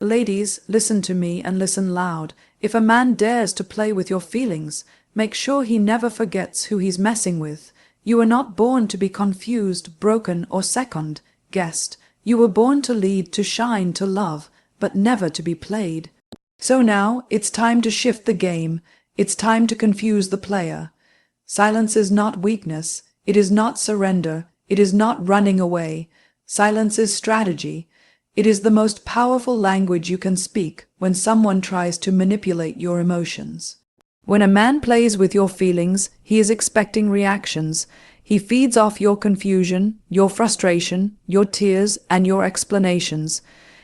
Ladies, listen to me and listen loud. If a man dares to play with your feelings, make sure he never forgets who he's messing with. You were not born to be confused, broken, or second-guessed. You were born to lead, to shine, to love, but never to be played. So now, it's time to shift the game. It's time to confuse the player. Silence is not weakness. It is not surrender. It is not running away. Silence is strategy. It is the most powerful language you can speak when someone tries to manipulate your emotions. When a man plays with your feelings, he is expecting reactions. He feeds off your confusion, your frustration, your tears, and your explanations.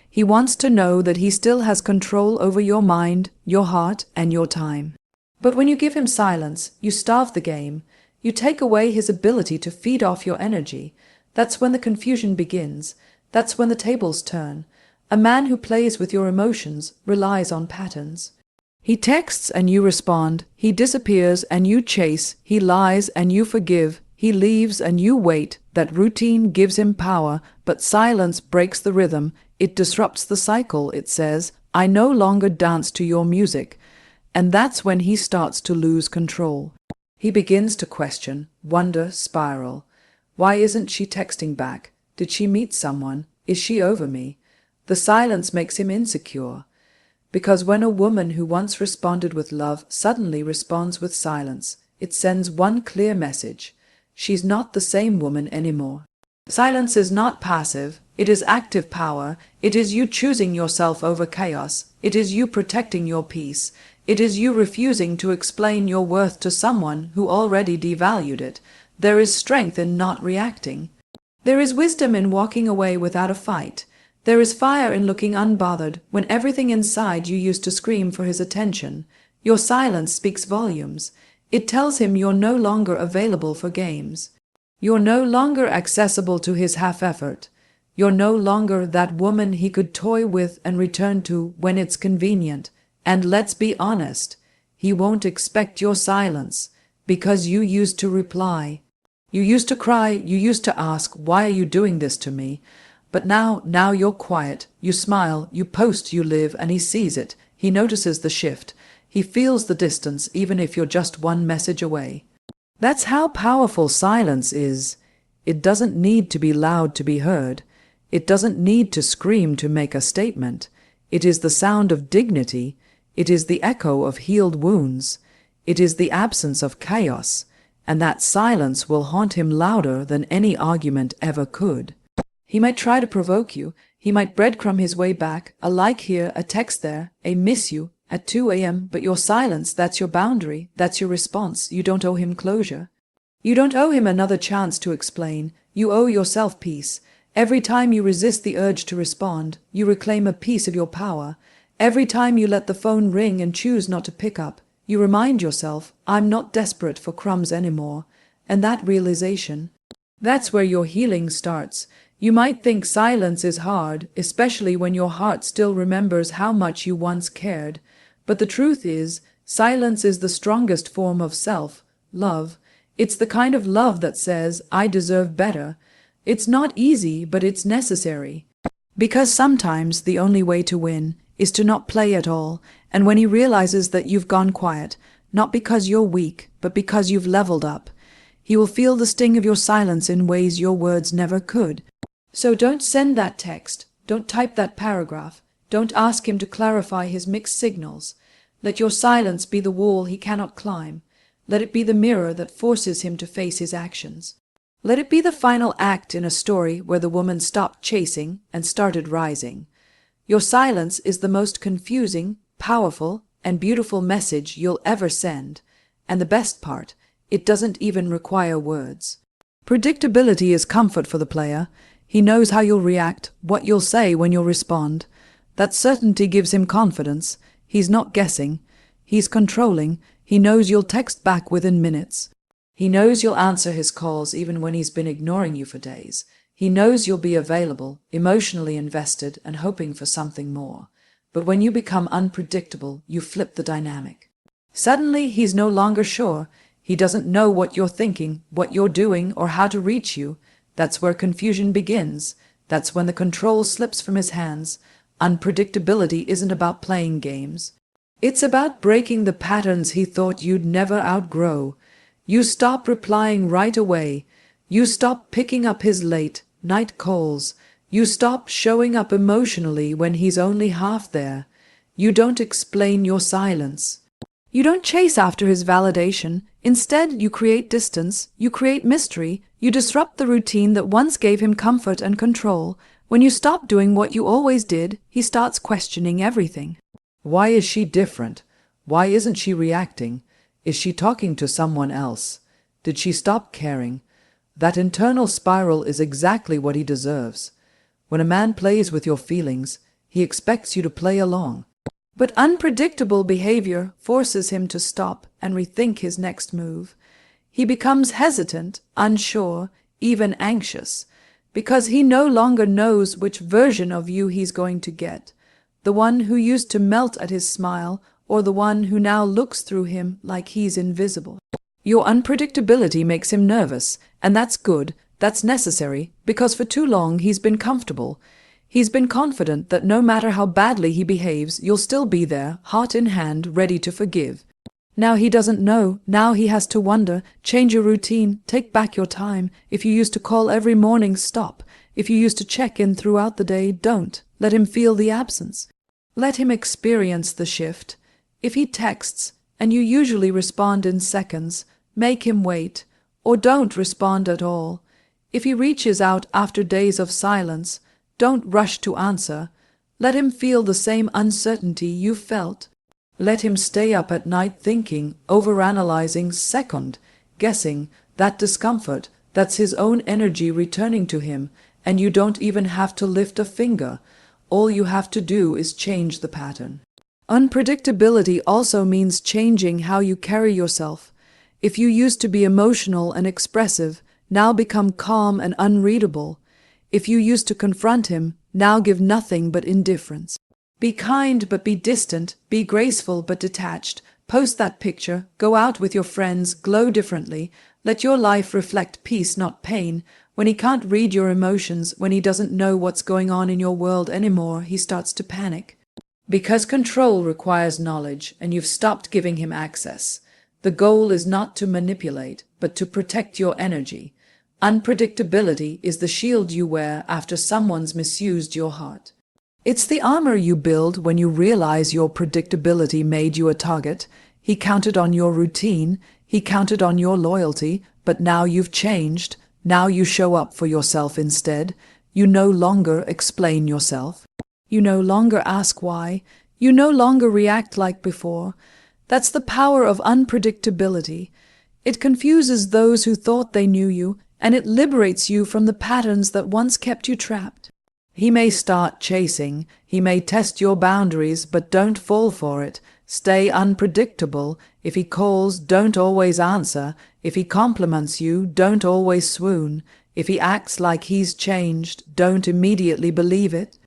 He wants to know that he still has control over your mind, your heart, and your time. But when you give him silence, you starve the game. You take away his ability to feed off your energy. That's when the confusion begins. That's when the tables turn. A man who plays with your emotions relies on patterns. He texts and you respond. He disappears and you chase. He lies and you forgive. He leaves and you wait. That routine gives him power, but silence breaks the rhythm. It disrupts the cycle. It says, I no longer dance to your music. And that's when he starts to lose control. He begins to question, wonder, spiral. Why isn't she texting back? Did she meet someone? Is she over me? The silence makes him insecure. Because when a woman who once responded with love suddenly responds with silence, it sends one clear message. She's not the same woman anymore. Silence is not passive. It is active power. It is you choosing yourself over chaos. It is you protecting your peace. It is you refusing to explain your worth to someone who already devalued it. There is strength in not reacting. There is wisdom in walking away without a fight. There is fire in looking unbothered when everything inside you used to scream for his attention. Your silence speaks volumes. It tells him you're no longer available for games. You're no longer accessible to his half-effort. You're no longer that woman he could toy with and return to when it's convenient. And let's be honest, he won't expect your silence because you used to reply. You used to cry, you used to ask, why are you doing this to me? But now you're quiet, you smile, you post, you live, and he sees it. He notices the shift. He feels the distance, even if you're just one message away. That's how powerful silence is. It doesn't need to be loud to be heard. It doesn't need to scream to make a statement. It is the sound of dignity. It is the echo of healed wounds. It is the absence of chaos. And that silence will haunt him louder than any argument ever could. He might try to provoke you. He might breadcrumb his way back, a like here, a text there, a miss you, at 2 a.m., but your silence, that's your boundary, that's your response. You don't owe him closure. You don't owe him another chance to explain. You owe yourself peace. Every time you resist the urge to respond, you reclaim a piece of your power. Every time you let the phone ring and choose not to pick up, you remind yourself, I'm not desperate for crumbs anymore. And that realization, that's where your healing starts. You might think silence is hard, especially when your heart still remembers how much you once cared. But the truth is, silence is the strongest form of self-love. It's the kind of love that says, I deserve better. It's not easy, but it's necessary. Because sometimes the only way to win is to not play at all, and when he realizes that you've gone quiet, not because you're weak, but because you've leveled up, he will feel the sting of your silence in ways your words never could. So don't send that text, don't type that paragraph, don't ask him to clarify his mixed signals. Let your silence be the wall he cannot climb. Let it be the mirror that forces him to face his actions. Let it be the final act in a story where the woman stopped chasing and started rising. Your silence is the most confusing, powerful, and beautiful message you'll ever send. And the best part, it doesn't even require words. Predictability is comfort for the player. He knows how you'll react, what you'll say when you'll respond. That certainty gives him confidence. He's not guessing. He's controlling. He knows you'll text back within minutes. He knows you'll answer his calls even when he's been ignoring you for days. He knows you'll be available, emotionally invested, and hoping for something more. But when you become unpredictable, you flip the dynamic. Suddenly, he's no longer sure. He doesn't know what you're thinking, what you're doing, or how to reach you. That's where confusion begins. That's when the control slips from his hands. Unpredictability isn't about playing games. It's about breaking the patterns he thought you'd never outgrow. You stop replying right away. You stop picking up his late night calls. You stop showing up emotionally when he's only half there. You don't explain your silence. You don't chase after his validation. Instead, you create distance, you create mystery, you disrupt the routine that once gave him comfort and control. When you stop doing what you always did, he starts questioning everything. Why is she different? Why isn't she reacting? Is she talking to someone else? Did she stop caring? That internal spiral is exactly what he deserves. When a man plays with your feelings, he expects you to play along. But unpredictable behavior forces him to stop and rethink his next move. He becomes hesitant, unsure, even anxious, because he no longer knows which version of you he's going to get. The one who used to melt at his smile, or the one who now looks through him like he's invisible. Your unpredictability makes him nervous, and that's good, that's necessary, because for too long he's been comfortable. He's been confident that no matter how badly he behaves, you'll still be there, heart in hand, ready to forgive. Now he doesn't know, now he has to wonder. Change your routine, take back your time. If you used to call every morning, stop. If you used to check in throughout the day, don't. Let him feel the absence. Let him experience the shift. If he texts, and you usually respond in seconds, make him wait, or don't respond at all. If he reaches out after days of silence, don't rush to answer. Let him feel the same uncertainty you felt. Let him stay up at night thinking, overanalyzing, second guessing. That discomfort, that's his own energy returning to him, and you don't even have to lift a finger. All you have to do is change the pattern. Unpredictability also means changing how you carry yourself. If you used to be emotional and expressive, now become calm and unreadable. If you used to confront him, now give nothing but indifference. Be kind but be distant, be graceful but detached. Post that picture, go out with your friends, glow differently. Let your life reflect peace, not pain. When he can't read your emotions, when he doesn't know what's going on in your world anymore, he starts to panic. Because control requires knowledge, and you've stopped giving him access. The goal is not to manipulate, but to protect your energy. Unpredictability is the shield you wear after someone's misused your heart. It's the armor you build when you realize your predictability made you a target. He counted on your routine, he counted on your loyalty, but now you've changed. Now you show up for yourself instead. You no longer explain yourself. You no longer ask why. You no longer react like before. That's the power of unpredictability. It confuses those who thought they knew you, and it liberates you from the patterns that once kept you trapped. He may start chasing, he may test your boundaries, but don't fall for it. Stay unpredictable. If he calls, don't always answer. If he compliments you, don't always swoon. If he acts like he's changed, don't immediately believe it.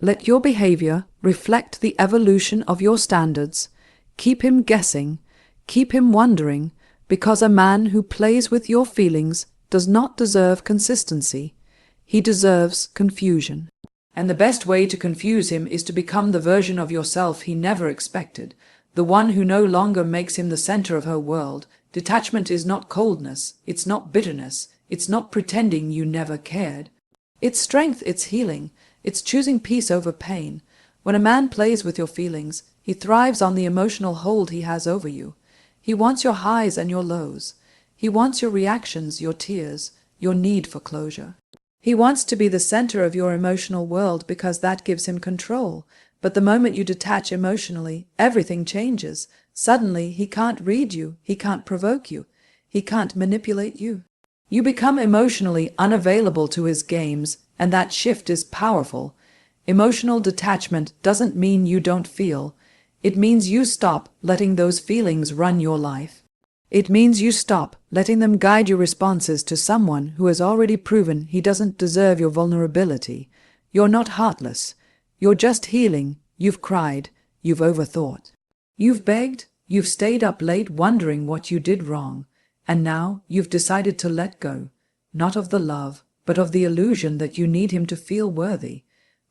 Let your behavior reflect the evolution of your standards. Keep him guessing, keep him wondering, because a man who plays with your feelings does not deserve consistency. He deserves confusion. And the best way to confuse him is to become the version of yourself he never expected, the one who no longer makes him the center of her world. Detachment is not coldness, it's not bitterness, it's not pretending you never cared. It's strength, it's healing, it's choosing peace over pain. When a man plays with your feelings, he thrives on the emotional hold he has over you. He wants your highs and your lows. He wants your reactions, your tears, your need for closure. He wants to be the center of your emotional world because that gives him control. But the moment you detach emotionally, everything changes. Suddenly, he can't read you, he can't provoke you, he can't manipulate you. You become emotionally unavailable to his games, and that shift is powerful. Emotional detachment doesn't mean you don't feel. It means you stop letting those feelings run your life. It means you stop letting them guide your responses to someone who has already proven he doesn't deserve your vulnerability. You're not heartless. You're just healing. You've cried. You've overthought. You've begged. You've stayed up late wondering what you did wrong. And now you've decided to let go, not of the love, but of the illusion that you need him to feel worthy.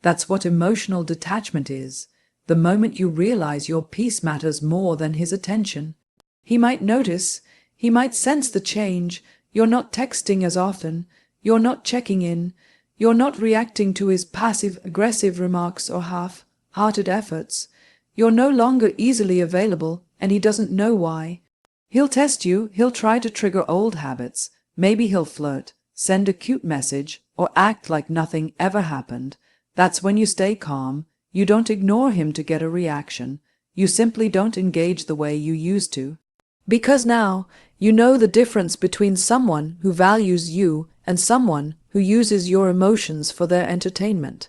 That's what emotional detachment is. The moment you realize your peace matters more than his attention. He might notice, he might sense the change. You're not texting as often, you're not checking in, you're not reacting to his passive-aggressive remarks or half-hearted efforts. You're no longer easily available, and he doesn't know why. He'll test you, he'll try to trigger old habits. Maybe he'll flirt, send a cute message, or act like nothing ever happened. That's when you stay calm. You don't ignore him to get a reaction. You simply don't engage the way you used to. Because now, you know the difference between someone who values you and someone who uses your emotions for their entertainment.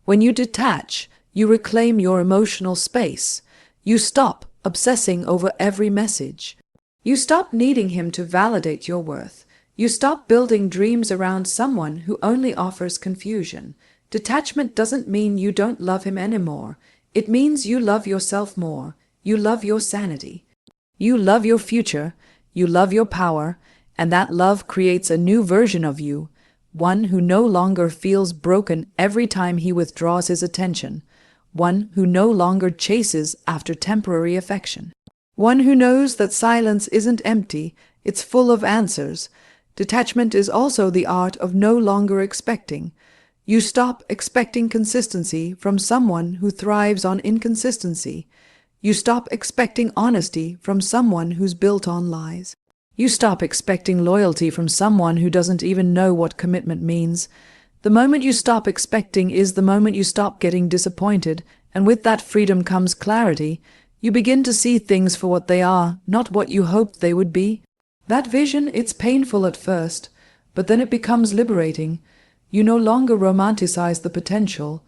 When you detach, you reclaim your emotional space. You stop obsessing over every message. You stop needing him to validate your worth. You stop building dreams around someone who only offers confusion. Detachment doesn't mean you don't love him anymore. It means you love yourself more. You love your sanity. You love your future. You love your power. And that love creates a new version of you, one who no longer feels broken every time he withdraws his attention, one who no longer chases after temporary affection, one who knows that silence isn't empty, it's full of answers. Detachment is also the art of no longer expecting. You stop expecting consistency from someone who thrives on inconsistency. You stop expecting honesty from someone who's built on lies. You stop expecting loyalty from someone who doesn't even know what commitment means. The moment you stop expecting is the moment you stop getting disappointed, and with that freedom comes clarity. You begin to see things for what they are, not what you hoped they would be. That vision, it's painful at first, but then it becomes liberating. You no longer romanticize the potential.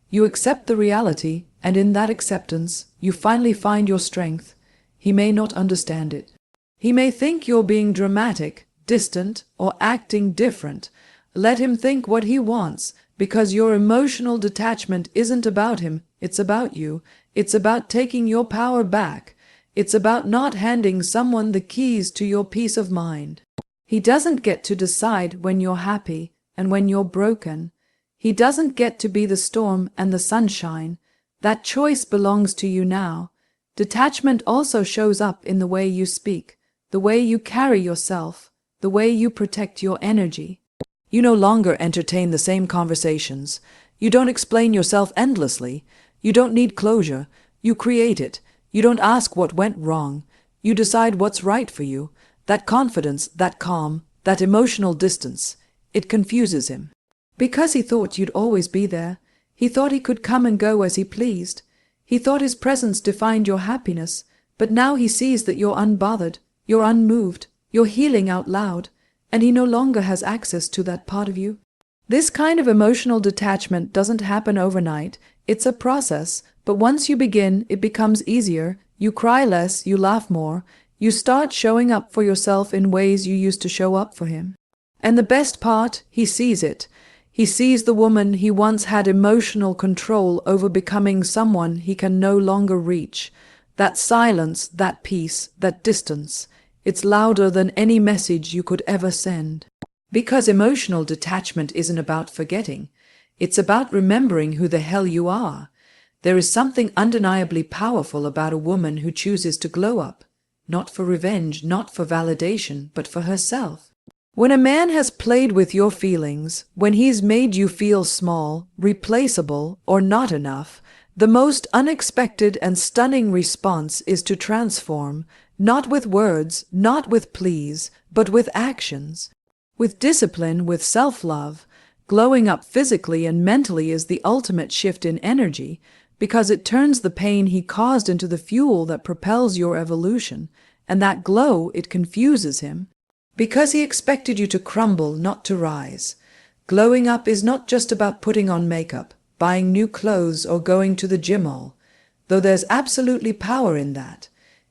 You accept the reality, and in that acceptance, you finally find your strength. He may not understand it. He may think you're being dramatic, distant, or acting different. Let him think what he wants, because your emotional detachment isn't about him, it's about you. It's about taking your power back. It's about not handing someone the keys to your peace of mind. He doesn't get to decide when you're happy and when you're broken. He doesn't get to be the storm and the sunshine. That choice belongs to you now. Detachment also shows up in the way you speak, the way you carry yourself, the way you protect your energy. You no longer entertain the same conversations. You don't explain yourself endlessly. You don't need closure. You create it. You don't ask what went wrong. You decide what's right for you. That confidence, that calm, that emotional distance, it confuses him. Because he thought you'd always be there. He thought he could come and go as he pleased. He thought his presence defined your happiness. But now he sees that you're unbothered, you're unmoved, you're healing out loud, and he no longer has access to that part of you. This kind of emotional detachment doesn't happen overnight. It's a process, but once you begin, it becomes easier. You cry less, you laugh more. You start showing up for yourself in ways you used to show up for him. And the best part, he sees it. He sees the woman he once had emotional control over becoming someone he can no longer reach. That silence, that peace, that distance, it's louder than any message you could ever send. Because emotional detachment isn't about forgetting. It's about remembering who the hell you are. There is something undeniably powerful about a woman who chooses to glow up. Not for revenge, not for validation, but for herself. When a man has played with your feelings, when he's made you feel small, replaceable, or not enough, the most unexpected and stunning response is to transform, not with words, not with pleas, but with actions. With discipline, with self-love. Glowing up physically and mentally is the ultimate shift in energy, because it turns the pain he caused into the fuel that propels your evolution, and that glow, it confuses him. Because he expected you to crumble, not to rise. Glowing up is not just about putting on makeup, buying new clothes, or going to the gym all, though there's absolutely power in that.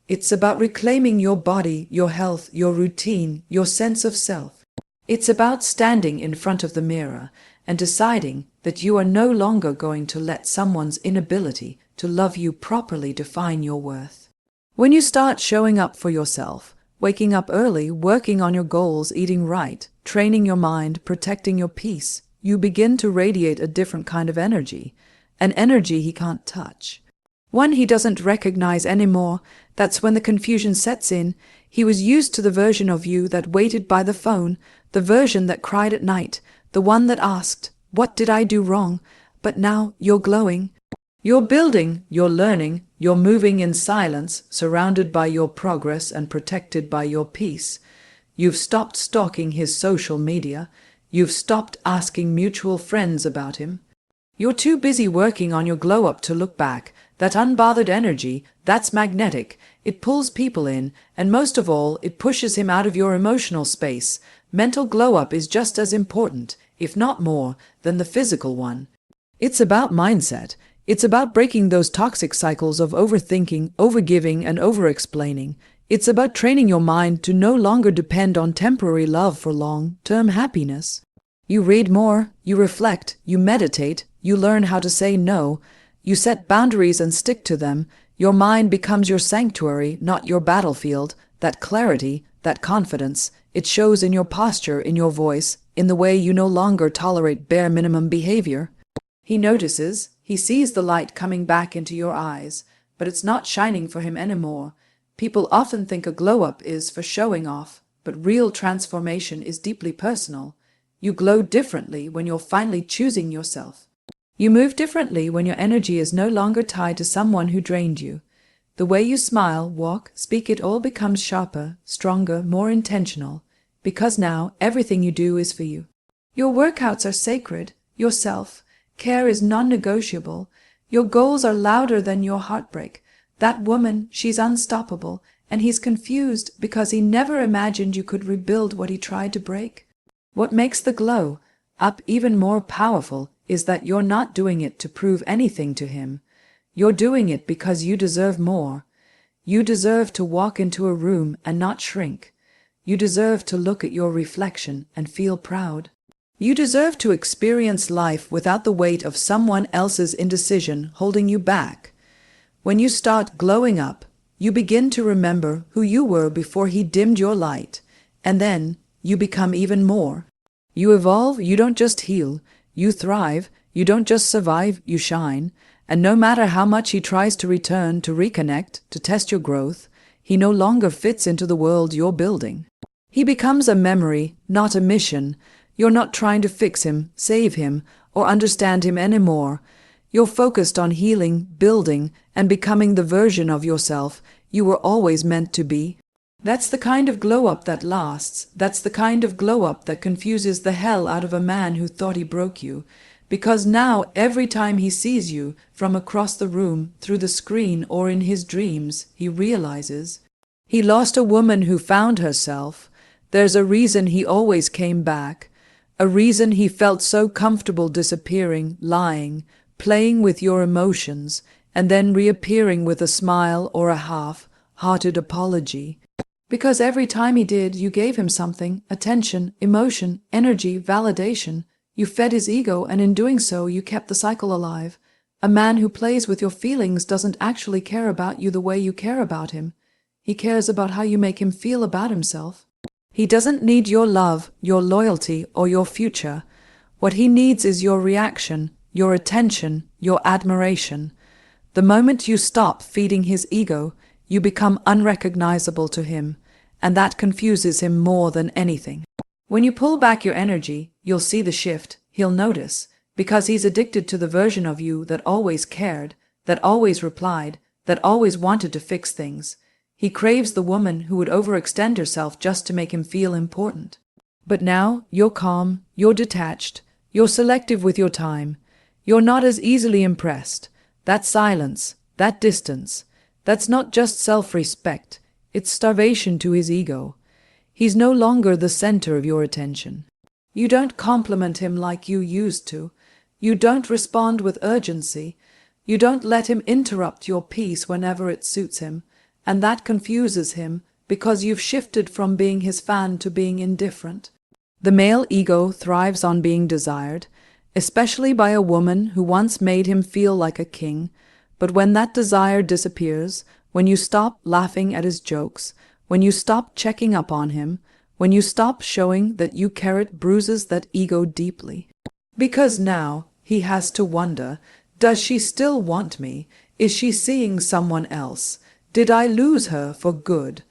It's about reclaiming your body, your health, your routine, your sense of self. It's about standing in front of the mirror and deciding that you are no longer going to let someone's inability to love you properly define your worth. When you start showing up for yourself, waking up early, working on your goals, eating right, training your mind, protecting your peace, you begin to radiate a different kind of energy, an energy he can't touch. One he doesn't recognize anymore. That's when the confusion sets in. He was used to the version of you that waited by the phone, the version that cried at night, the one that asked, "What did I do wrong?" But now you're glowing. You're building, you're learning, you're moving in silence, surrounded by your progress and protected by your peace. You've stopped stalking his social media. You've stopped asking mutual friends about him. You're too busy working on your glow-up to look back. That unbothered energy, that's magnetic. It pulls people in, and most of all, it pushes him out of your emotional space. Mental glow-up is just as important, if not more, than the physical one. It's about mindset. It's about breaking those toxic cycles of overthinking, overgiving, and over-explaining. It's about training your mind to no longer depend on temporary love for long-term happiness. You read more, you reflect, you meditate, you learn how to say no. You set boundaries and stick to them. Your mind becomes your sanctuary, not your battlefield. That clarity, that confidence, it shows in your posture, in your voice, in the way you no longer tolerate bare minimum behavior. He notices, he sees the light coming back into your eyes, but it's not shining for him anymore. People often think a glow-up is for showing off, but real transformation is deeply personal. You glow differently when you're finally choosing yourself. You move differently when your energy is no longer tied to someone who drained you. The way you smile, walk, speak, it all becomes sharper, stronger, more intentional, because now everything you do is for you. Your workouts are sacred. Your self-care is non-negotiable. Your goals are louder than your heartbreak. That woman, she's unstoppable, and he's confused because he never imagined you could rebuild what he tried to break. What makes the glow up even more powerful is that you're not doing it to prove anything to him. You're doing it because you deserve more. You deserve to walk into a room and not shrink. You deserve to look at your reflection and feel proud. You deserve to experience life without the weight of someone else's indecision holding you back. When you start glowing up, you begin to remember who you were before he dimmed your light, and then you become even more. You evolve, you don't just heal. You thrive, you don't just survive, you shine, and no matter how much he tries to return, to reconnect, to test your growth, he no longer fits into the world you're building. He becomes a memory, not a mission. You're not trying to fix him, save him, or understand him anymore. You're focused on healing, building, and becoming the version of yourself you were always meant to be. That's the kind of glow-up that lasts. That's the kind of glow-up that confuses the hell out of a man who thought he broke you. Because now, every time he sees you, from across the room, through the screen, or in his dreams, he realizes he lost a woman who found herself. There's a reason he always came back. A reason he felt so comfortable disappearing, lying, playing with your emotions, and then reappearing with a smile or a half-hearted apology. Because every time he did, you gave him something, attention, emotion, energy, validation. You fed his ego, and in doing so, you kept the cycle alive. A man who plays with your feelings doesn't actually care about you the way you care about him. He cares about how you make him feel about himself. He doesn't need your love, your loyalty, or your future. What he needs is your reaction, your attention, your admiration. The moment you stop feeding his ego, you become unrecognizable to him, and that confuses him more than anything. When you pull back your energy, you'll see the shift. He'll notice, because he's addicted to the version of you that always cared, that always replied, that always wanted to fix things. He craves the woman who would overextend herself just to make him feel important. But now, you're calm, you're detached, you're selective with your time. You're not as easily impressed. That silence, that distance, that's not just self-respect, it's starvation to his ego. He's no longer the center of your attention. You don't compliment him like you used to. You don't respond with urgency. You don't let him interrupt your peace whenever it suits him, and that confuses him because you've shifted from being his fan to being indifferent. The male ego thrives on being desired, especially by a woman who once made him feel like a king. But when that desire disappears, when you stop laughing at his jokes, when you stop checking up on him, when you stop showing that you care, it bruises that ego deeply. Because now he has to wonder, does she still want me? Is she seeing someone else? Did I lose her for good?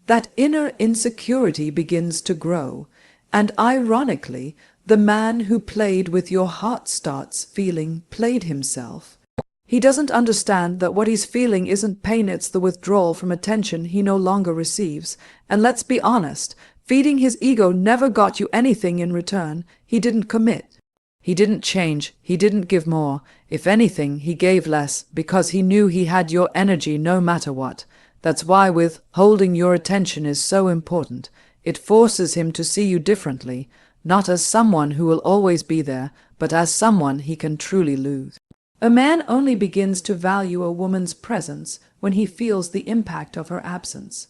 That inner insecurity begins to grow, and ironically, the man who played with your heart starts feeling played himself. He doesn't understand that what he's feeling isn't pain, it's the withdrawal from attention he no longer receives. And let's be honest, feeding his ego never got you anything in return. He didn't commit. He didn't change. He didn't give more. If anything, he gave less, because he knew he had your energy no matter what. That's why withholding your attention is so important. It forces him to see you differently, not as someone who will always be there, but as someone he can truly lose. A man only begins to value a woman's presence when he feels the impact of her absence.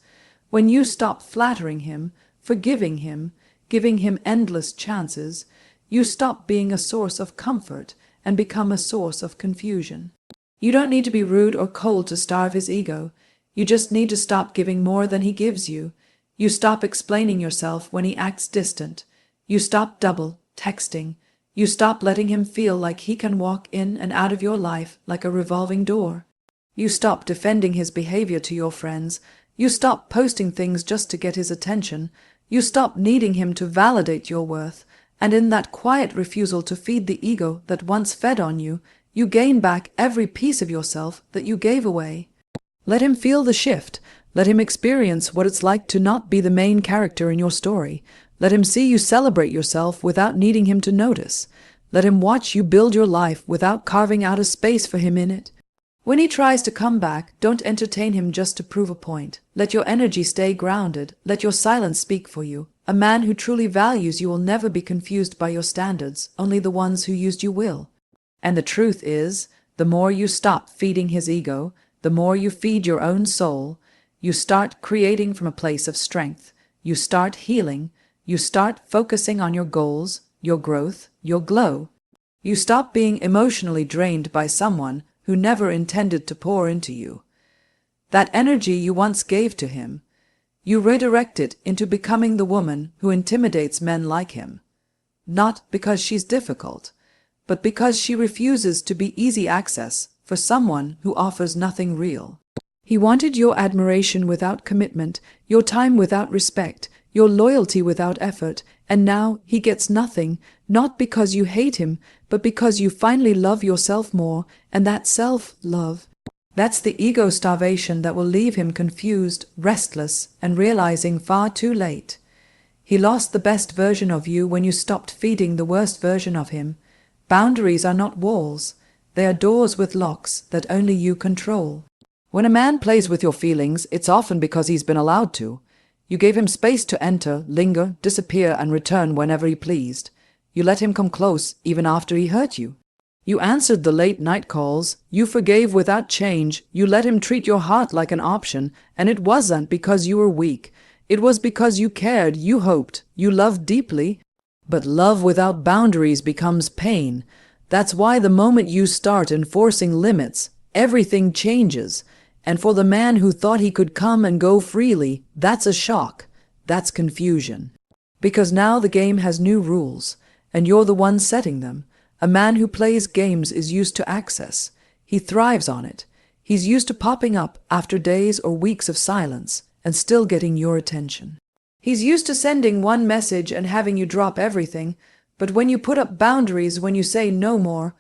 When you stop flattering him, forgiving him, giving him endless chances, you stop being a source of comfort and become a source of confusion. You don't need to be rude or cold to starve his ego. You just need to stop giving more than he gives you. You stop explaining yourself when he acts distant. You stop double texting. You stop letting him feel like he can walk in and out of your life like a revolving door. You stop defending his behavior to your friends. You stop posting things just to get his attention. You stop needing him to validate your worth. And in that quiet refusal to feed the ego that once fed on you, you gain back every piece of yourself that you gave away. Let him feel the shift. Let him experience what it's like to not be the main character in your story. Let him see you celebrate yourself without needing him to notice. Let him watch you build your life without carving out a space for him in it. When he tries to come back, don't entertain him just to prove a point. Let your energy stay grounded. Let your silence speak for you. A man who truly values you will never be confused by your standards. Only the ones who used you will. And the truth is, the more you stop feeding his ego, the more you feed your own soul. You start creating from a place of strength. You start healing. You start focusing on your goals, your growth, your glow. You stop being emotionally drained by someone who never intended to pour into you. That energy you once gave to him, you redirect it into becoming the woman who intimidates men like him. Not because she's difficult, but because she refuses to be easy access for someone who offers nothing real. He wanted your admiration without commitment, your time without respect, your loyalty without effort, and now he gets nothing, not because you hate him, but because you finally love yourself more, and that self-love, that's the ego starvation that will leave him confused, restless, and realizing far too late. He lost the best version of you when you stopped feeding the worst version of him. Boundaries are not walls. They are doors with locks that only you control. When a man plays with your feelings, it's often because he's been allowed to. You gave him space to enter, linger, disappear, and return whenever he pleased. You let him come close, even after he hurt you. You answered the late-night calls. You forgave without change. You let him treat your heart like an option, and it wasn't because you were weak. It was because you cared, you hoped, you loved deeply. But love without boundaries becomes pain. That's why the moment you start enforcing limits, everything changes. And for the man who thought he could come and go freely, that's a shock. That's confusion. Because now the game has new rules, and you're the one setting them. A man who plays games is used to access. He thrives on it. He's used to popping up after days or weeks of silence and still getting your attention. He's used to sending one message and having you drop everything, but when you put up boundaries, when you say no more,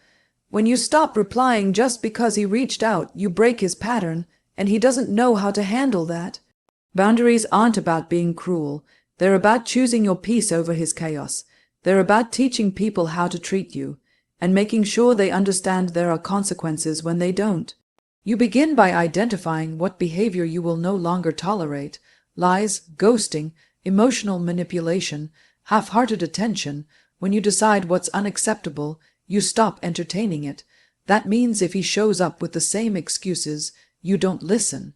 when you stop replying just because he reached out, you break his pattern, and he doesn't know how to handle that. Boundaries aren't about being cruel. They're about choosing your peace over his chaos. They're about teaching people how to treat you, and making sure they understand there are consequences when they don't. You begin by identifying what behavior you will no longer tolerate: lies, ghosting, emotional manipulation, half-hearted attention. When you decide what's unacceptable, you stop entertaining it. That means if he shows up with the same excuses, you don't listen.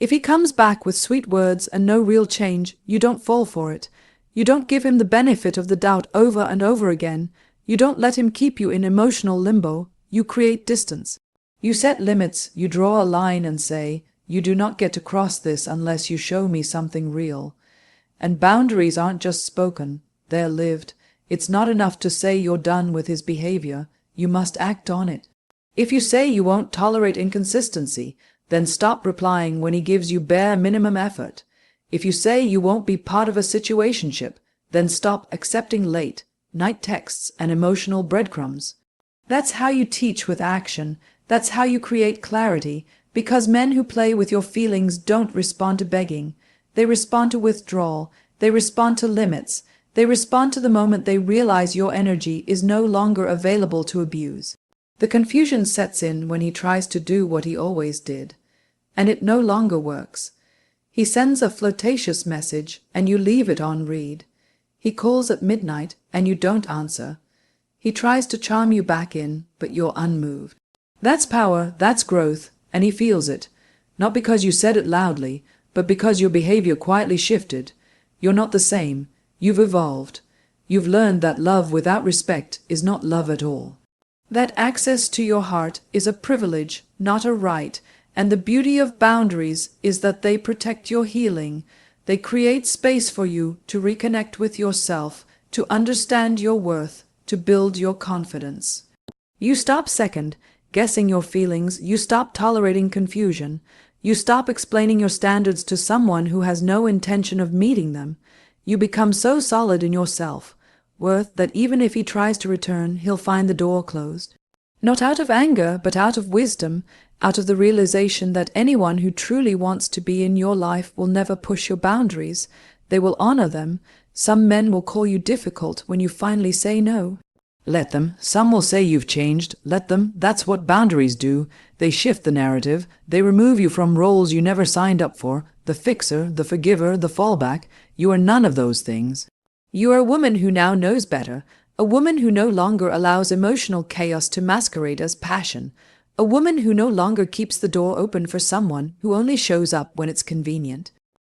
If he comes back with sweet words and no real change, you don't fall for it. You don't give him the benefit of the doubt over and over again. You don't let him keep you in emotional limbo. You create distance. You set limits. You draw a line and say, you do not get to cross this unless you show me something real. And boundaries aren't just spoken, they're lived. It's not enough to say you're done with his behavior, you must act on it. If you say you won't tolerate inconsistency, then stop replying when he gives you bare minimum effort. If you say you won't be part of a situationship, then stop accepting late night texts and emotional breadcrumbs. That's how you teach with action. That's how you create clarity, because men who play with your feelings don't respond to begging. They respond to withdrawal. They respond to limits. They respond to the moment they realize your energy is no longer available to abuse. The confusion sets in when he tries to do what he always did, and it no longer works. He sends a flirtatious message and you leave it on read. He calls at midnight and you don't answer. He tries to charm you back in, but you're unmoved. That's power, that's growth, and he feels it. Not because you said it loudly, but because your behavior quietly shifted. You're not the same. You've evolved. You've learned that love without respect is not love at all. That access to your heart is a privilege, not a right, and the beauty of boundaries is that they protect your healing. They create space for you to reconnect with yourself, to understand your worth, to build your confidence. You stop second guessing your feelings, you stop tolerating confusion, you stop explaining your standards to someone who has no intention of meeting them. You become so solid in your self-worth that even if he tries to return, he'll find the door closed. Not out of anger, but out of wisdom, out of the realization that anyone who truly wants to be in your life will never push your boundaries. They will honor them. Some men will call you difficult when you finally say no. Let them. Some will say you've changed. Let them. That's what boundaries do. They shift the narrative. They remove you from roles you never signed up for. The fixer, the forgiver, the fallback. You are none of those things. You are a woman who now knows better. A woman who no longer allows emotional chaos to masquerade as passion. A woman who no longer keeps the door open for someone who only shows up when it's convenient.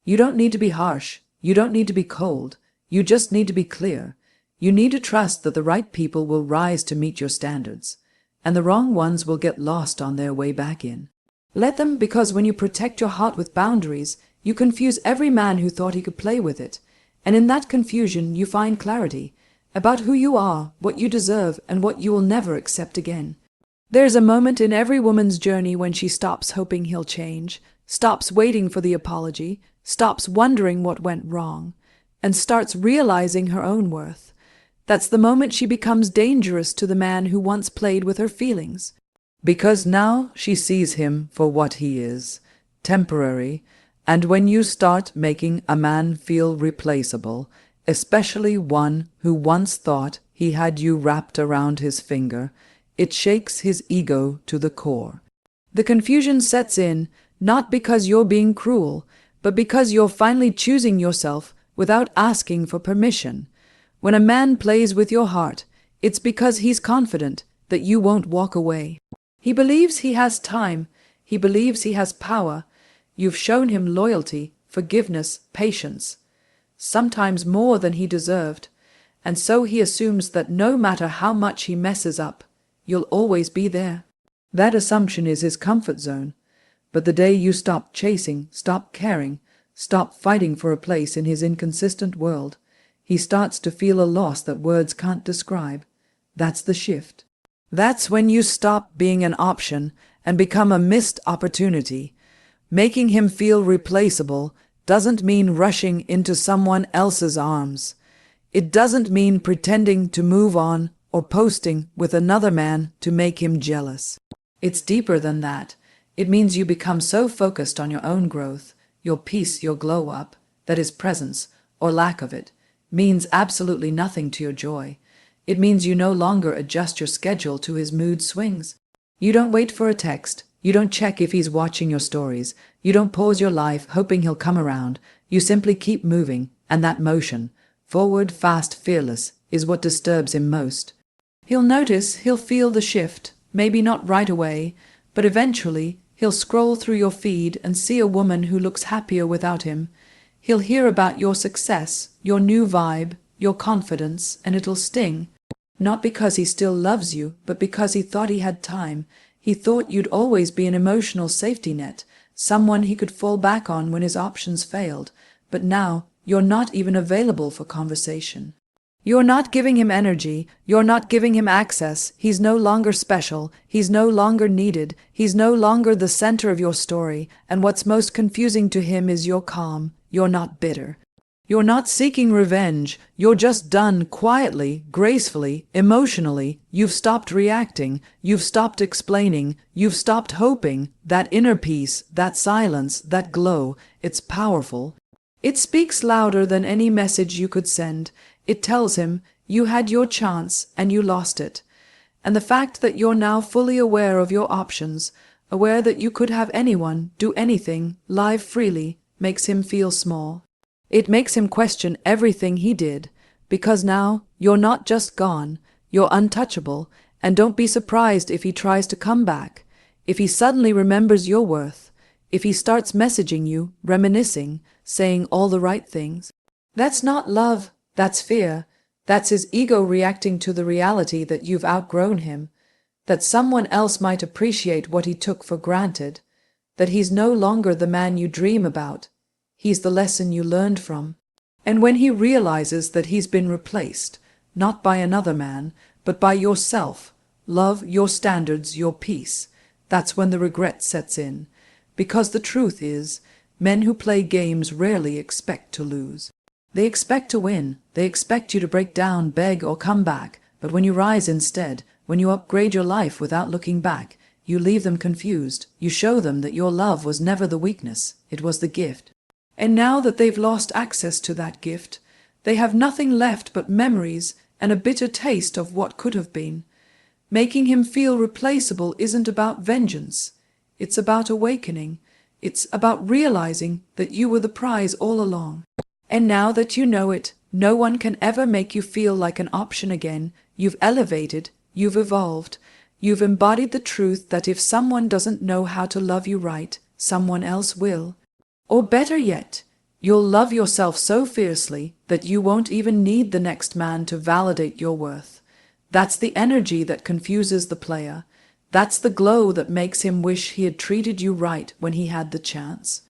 You don't need to be harsh. You don't need to be cold. You just need to be clear. You need to trust that the right people will rise to meet your standards, and the wrong ones will get lost on their way back in. Let them, because when you protect your heart with boundaries, you confuse every man who thought he could play with it, and in that confusion you find clarity about who you are, what you deserve, and what you will never accept again. There's a moment in every woman's journey when she stops hoping he'll change, stops waiting for the apology, stops wondering what went wrong, and starts realizing her own worth. That's the moment she becomes dangerous to the man who once played with her feelings. Because now she sees him for what he is, temporary, and when you start making a man feel replaceable, especially one who once thought he had you wrapped around his finger, it shakes his ego to the core. The confusion sets in, not because you're being cruel, but because you're finally choosing yourself without asking for permission. When a man plays with your heart, it's because he's confident that you won't walk away. He believes he has time. He believes he has power. You've shown him loyalty, forgiveness, patience, sometimes more than he deserved, and so he assumes that no matter how much he messes up, you'll always be there. That assumption is his comfort zone. But the day you stop chasing, stop caring, stop fighting for a place in his inconsistent world, he starts to feel a loss that words can't describe. That's the shift. That's when you stop being an option and become a missed opportunity. Making him feel replaceable doesn't mean rushing into someone else's arms. It doesn't mean pretending to move on or posting with another man to make him jealous. It's deeper than that. It means you become so focused on your own growth, your peace, your glow up, that his presence, or lack of it, means absolutely nothing to your joy. It means you no longer adjust your schedule to his mood swings. You don't wait for a text. You don't check if he's watching your stories. You don't pause your life hoping he'll come around. You simply keep moving, and that motion, forward, fast, fearless, is what disturbs him most. He'll notice, he'll feel the shift, maybe not right away, but eventually he'll scroll through your feed and see a woman who looks happier without him. He'll hear about your success, your new vibe, your confidence, and it'll sting. Not because he still loves you, but because he thought he had time. He thought you'd always be an emotional safety net, someone he could fall back on when his options failed. But now you're not even available for conversation. You're not giving him energy, you're not giving him access, he's no longer special, he's no longer needed, he's no longer the center of your story, and what's most confusing to him is you're calm, you're not bitter. You're not seeking revenge, you're just done quietly, gracefully, emotionally. You've stopped reacting, you've stopped explaining, you've stopped hoping. That inner peace, that silence, that glow, it's powerful. It speaks louder than any message you could send. It tells him, you had your chance and you lost it. And the fact that you're now fully aware of your options, aware that you could have anyone, do anything, live freely, makes him feel small. It makes him question everything he did, because now you're not just gone, you're untouchable, and don't be surprised if he tries to come back, if he suddenly remembers your worth, if he starts messaging you, reminiscing, saying all the right things. That's not love, that's fear. That's his ego reacting to the reality that you've outgrown him, that someone else might appreciate what he took for granted, that he's no longer the man you dream about. He's the lesson you learned from. And when he realizes that he's been replaced, not by another man, but by yourself, love, your standards, your peace, that's when the regret sets in. Because the truth is, men who play games rarely expect to lose. They expect to win. They expect you to break down, beg, or come back. But when you rise instead, when you upgrade your life without looking back, you leave them confused. You show them that your love was never the weakness, it was the gift. And now that they've lost access to that gift, they have nothing left but memories and a bitter taste of what could have been. Making him feel replaceable isn't about vengeance. It's about awakening. It's about realizing that you were the prize all along. And now that you know it, no one can ever make you feel like an option again. You've elevated, you've evolved, you've embodied the truth that if someone doesn't know how to love you right, someone else will. Or better yet, you'll love yourself so fiercely that you won't even need the next man to validate your worth. That's the energy that confuses the player. That's the glow that makes him wish he had treated you right when he had the chance.